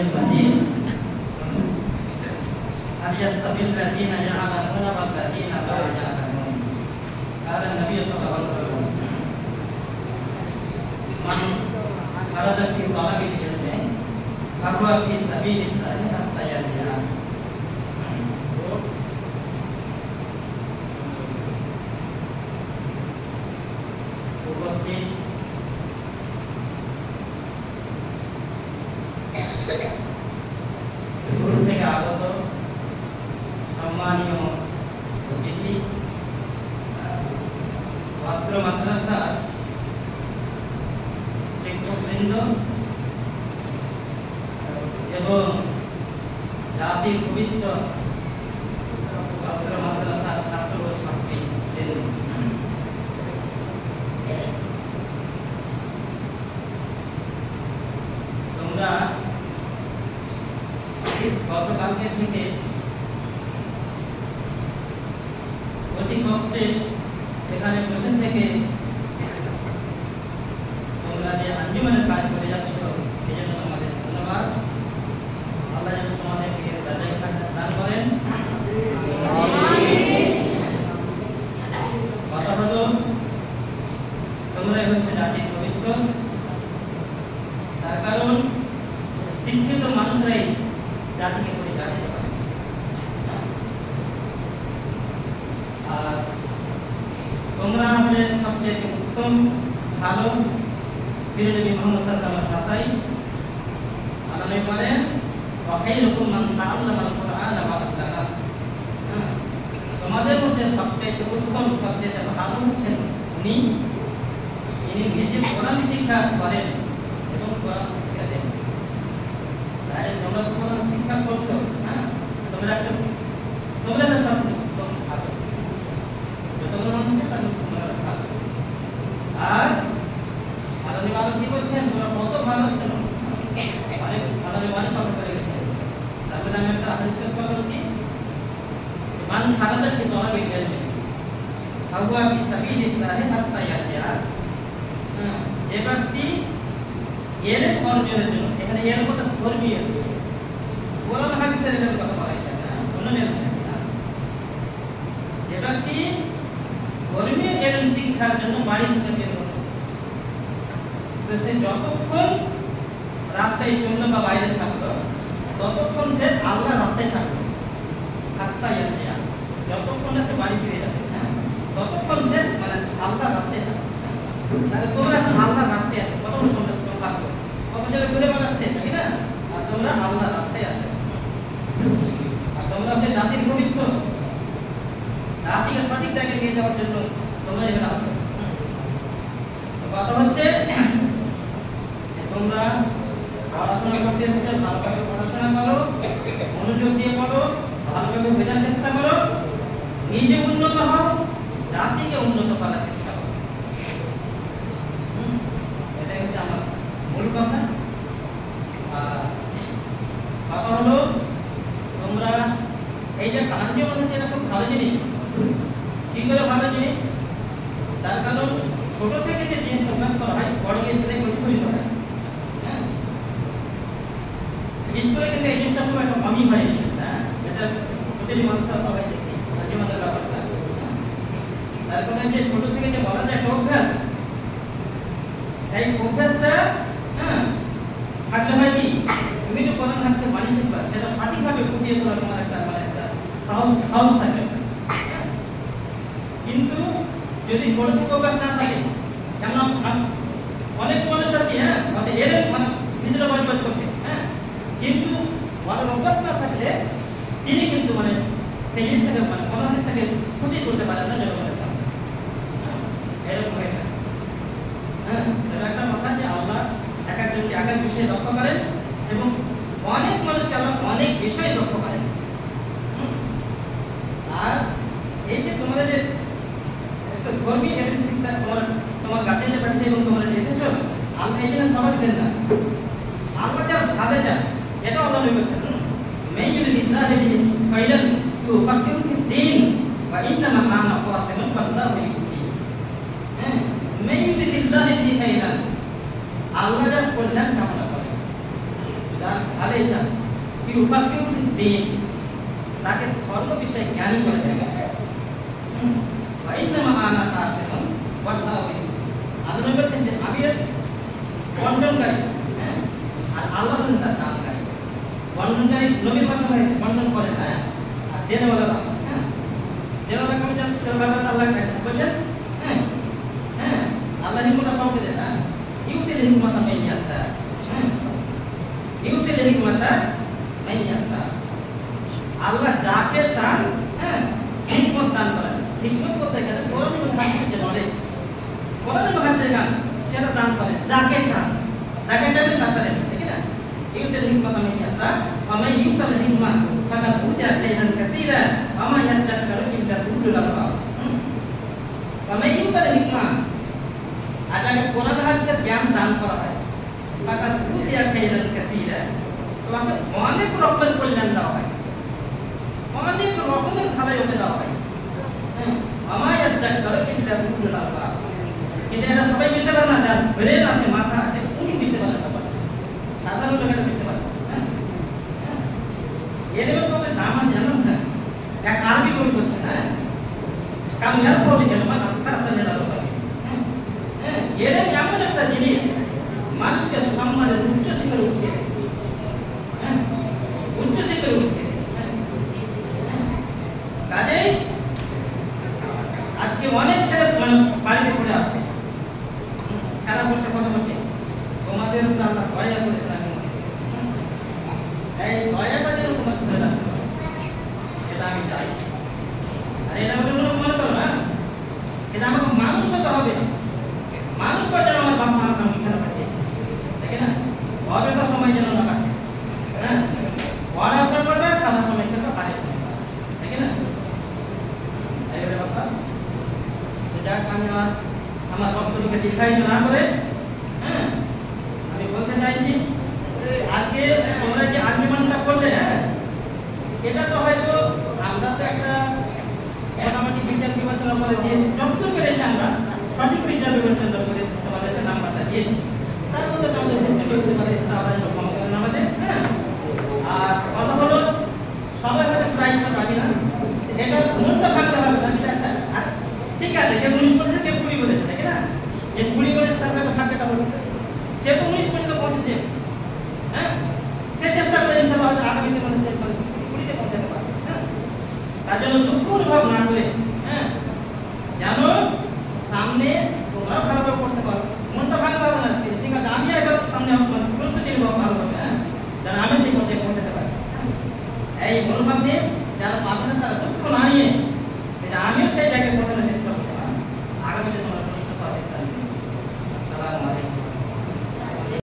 المجيد هل يستوي الذين يعلمون والذين لا يعلمون قال النبي صلى الله عليه وسلم من أراد في طلب العلم فهو في سبيل الله حتى يرجع উপস্থিত দূর থেকে আগত সম্মানীয় অতিথি ছাত্র মাদ্রাসার শিক্ষকবৃন্দ এবং জাতির ভবিষ্যৎ ছাত্র মাদ্রাসার ছাত্র ও ছাত্রীবৃন্দ, তোমরা গতকালকে থেকে অতি কষ্টে এখানে বসে থেকে তোমরা যে আঞ্জুমানের কাজ করে যাচ্ছ এই জন্য তোমাদের ধন্যবাদ। আল্লাহ যেন তোমাদেরকে রাজাই দান করেন। কথা হলো তোমরাই হচ্ছে জাতির ভবিষ্যৎ। তার কারণ শিক্ষিত মানুষরাই জাতিকে পরিচালিত করে। আর তোমরা আমাদের সবচেয়ে উত্তম ভালো বিরোধী মোহাম্মদ সাল্লাল্লাহু আলাইহি ওয়াসাল্লাম বলেন ওয়াখাইরুকুম মান তাআল্লামাল কুরআনা ওয়া আল্লামা। তোমাদের মধ্যে সবচেয়ে উত্তম সবচেয়ে ভালো হচ্ছেন উনি যিনি নিজে কোরআন শিক্ষা করেন এবং কোরআন শিক্ষা দেন। তাই তোমরা কোরআন শিক্ষা করছো, হ্যাঁ, তোমরা সব উত্তম ভালো যতগুলো মানুষ তোমরা ভালো। আর আল্লাহ ভালো কি বলছেন, তোমরা কত ভালো ছিল, অনেক ভালো অনেক কথা করে গেছেন। তারপরে আমি একটা হাদিস পেশ করছি, মান খারাজা ফি তলাবিল ইলমি ফাহুয়া ফি সাবিলিল্লাহি হাত্তা ইয়ারজিআ। যে ব্যক্তি এলেম অর্জনের জন্য, এখানে এর কথা ধর্মীয় কোরআন হাদিসের এলেমের কথা বলা যায় না, অন্য এলেম না। যে ব্যক্তি ধর্মীয় এলেম শিক্ষার জন্য বাড়ি থেকে বের হলো, তো সে যতক্ষণ রাস্তায় চললো বা বাইরে থাকলো ততক্ষণ সে আল্লাহ রাস্তায় থাকলো। হাত্তা ইয়ারজিআ, যতক্ষণ সে বাড়ি ফিরে যাচ্ছে না ততক্ষণ সে মানে আল্লাহ রাস্তায় থাকলো। তাহলে তোমরা এখন আল্লাহ রাস্তায় আছো, কতক্ষণ তোমরা সৌভাগ্য, কত জায়গায় ঘুরে বেড়াচ্ছে, তাই না? আর তোমরা আল্লাহ রাস্তায় আছো। আর তোমরা হচ্ছে জাতির ভবিষ্যৎ, জাতিকে সঠিক জায়গায় নিয়ে যাওয়ার জন্য তোমরা এখানে আছো। কথা হচ্ছে তোমরা পড়াশোনা করতে এসেছো, ভালোভাবে পড়াশোনা করো, মনোযোগ দিয়ে পড়ো, ভালোভাবে বোঝার চেষ্টা করো, নিজে উন্নত হও, জাতিকে উন্নত করার চেষ্টা করো। এটাই হচ্ছে আমার মূল কথা। কথা হলো তোমরা এই যে আঞ্জুমান হচ্ছে এটা খুব ভালো জিনিস। কি করে ভালো জিনিস? তার কারণ ছোট থেকে যে জিনিস অভ্যাস করা হয় বড় গিয়ে সেটাই প্রতিফলিত হয়। হ্যাঁ, স্কুলে কিন্তু এই জিনিসটা খুব একটা কমই হয়। হ্যাঁ, এটা প্রতিটি মানুষের সবাই দেখি আঞ্জুমানের ব্যাপারটা। তারপরে যে ছোট থেকে যে বলা যায় একটা অভ্যাস, এই অভ্যাসটা হ্যাঁ থাকলে হয় কি, তুমি যে কোরআন হাদিসের বাণী শিখবা সেটা সঠিকভাবে ফুটিয়ে তোলা তোমার একটা মানে একটা সাহস থাকে। কিন্তু যদি ছোট থেকে অভ্যাস না থাকে, যেমন অনেক মানুষ আর কি, হ্যাঁ, হয়তো এলেম মানে ভিতরে মজবুত করছে, হ্যাঁ, কিন্তু ওদের অভ্যাস না থাকলে তিনি কিন্তু মানে সেই জিনিসটাকে মানে কোরআন হাদিসটাকে ফুটিয়ে তুলতে পারেন না জনগণের সামনে। এরকম হয়ে থাকে। হ্যাঁ, এটা একটা কথা যে আল্লাহ এক একজনকে এক এক বিষয়ে দক্ষ করেন এবং অনেক মানুষকে আল্লাহ অনেক বিষয়ে দক্ষ করেন। আর এই যে তোমরা যে একটা ধর্মীয় এলেম শিক্ষা তোমার গার্জেনে পাঠিয়েছে এবং তোমরা যে এসেছো, আল্লাহ এই জন্য সবার দেন না, আল্লাহ যার ভালো চান, এটা আল্লাহ বলছেন মেই ইউরিদিল্লাহি বিহি খাইরান ইউফাক্কিহু ফিদ-দীন ওয়া ইন্নামা আনা কাসিমুন ফাল্লাহু ইউতি। হ্যাঁ, মেই ইউরিদিল্লাহি বিহি খাইরান, আল্লাহ যার কল্যাণ কামনা করে, যার ভালো জানতে চান কি উপাকেও দিন তাকে ধর্ম বিষয়ে জ্ঞানী করে দেন। ফাইন্নামা আনা কাসিমুন ওয়াল্লাহু আল্লাহ বলছেন যে আমি এর বন্টনকারী, হ্যাঁ, আর আল্লাহ হলেন তার দানকারী। বন্টনকারী নবীর মাধ্যমে বন্টন করেন, হ্যাঁ, আর দেনওয়ালা আল্লাহ, হ্যাঁ, দেনওয়ালা কবি যা সুবহানাল্লাহ আল্লাহ বলেন, হ্যাঁ, হ্যাঁ, আল্লাহ হিকমত সবকে দেন, হ্যাঁ, ইউতিল হিকমাতা মান ইয়াশা, হ্যাঁ, ইউতিল হিকমাতা মান ইয়াশা। আল্লাহ যাকে চান, হ্যাঁ, হিকমত দান করেন। হিকমত বলতে গেলে কোরআন এবং হাদিসের যে নলেজ, কোরআন এবং হাদিসের জ্ঞান সেটা দান করেন যাকে চান, যাকে চাইবেন তাকে দেন, ঠিক না? ইউতিল হিকমাতা মান ইয়াশা ওয়া মান ইউতিল হিকমা ফাকাদ উতিয়া খায়রান কাসীরা ওয়া মা ইয়াযাক্কারু ইল্লা উলুল আলবাব। ওয়া মান ইউতিল হিকমা, আর যাকে কোরআন হাদিসের জ্ঞান দান করা হয়, ফাকাদ উতিয়া খায়রান কাসীরা, তোমাকে অনেক রকমের কল্যাণ দেওয়া হয়, অনেক রকমের খাবার ওকে দেওয়া হয়। আমায়াত যাক্কারু ইল্লা উলুল আলবাব। কিন্তু এটা সবাই বুঝতে পারে না, যার ব্রেন আছে, মাথা আছে, উনি বুঝতে পারেন না, সাধারণ লোকেরা বুঝতে পারে না। এর মধ্যে নাম আছে জানেন না, এক আরবি বই বলছে, হ্যাঁ, কামিয়ার পড়ে গেল মানে আস্তে আস্তে জানালো পাবে, হ্যাঁ, এর এমন একটা জিনিস মানুষকে সম্মানের উচ্চ শিখরে উঠিয়ে দেয়, হ্যাঁ, উচ্চ শিখরে উঠিয়ে দেয়। কাজেই আজকে অনেক ছেলে বাড়িতে পড়ে আসে, খেলা করছে, কথা বলছে, তোমাদের উপর আল্লাহ দয়া করেছেন, এই দয়াটা যেন তোমার ধরে রাখতে পারো, এটা আমি চাই। আর এটা আমাকে মনে করো না, এটা আমাকে মানুষ হতে হবে না, মানুষ যেন আমার বাপ মা আমাকে খেলা পাঠিয়েছে, ঠিক না? অযথা সময় যেন না কাটে, হ্যাঁ, পড়াশোনা করবে, খেলার সময় খেলবে, কাজের সময়, ঠিক না? আমি আমার বক্তব্যকে দীর্ঘায়িত না করে, হ্যাঁ, আমি বলতে চাইছি আজকে তোমরা যে আন্দোলনটা করলে, হ্যাঁ, এটা তো হয়তো আমরা তো একটা মোটামুটি বিচার বিবেচনা করে দিয়েছি, যতদূর পেরেছি আমরা সঠিক বিচার বিবেচনা করে তোমাদের নাম্বারটা দিয়েছি, তার মধ্যে আমাদের হতে পারে আমাদের, হ্যাঁ। আর কথা হলো সবাই হয়তো প্রাইজ পাবি না, এটা মনটা ভাঙতে হবে না, ঠিক আছে, কেউ 19 বলেছে, কেউ 20 বলেছে, তাই না? যে 20 বলেছে তার হয়তো ভাগ্যটা বলবে, সে তো 19 পর্যন্ত পৌঁছেছে, হ্যাঁ, সে চেষ্টা করে ইনশাআল্লাহ হয়তো আগামীতে মানে শেষ করে 20-তে পৌঁছাতে পারবে, হ্যাঁ। তার জন্য দুঃখ অনুভব না করে, হ্যাঁ, জানো সামনে তোমরা ভালোভাবে পড়তে পারো, মনটা ভাঙতে পারবে না, ঠিক আছে, আমি একবার সামনে প্রস্তুতি নেব ভালোভাবে, হ্যাঁ, যেন আমি সেই পর্যায়ে পৌঁছাতে পারি। এই মনোভাব নিয়ে যারা পাবে না তারা দুঃখ না নিয়ে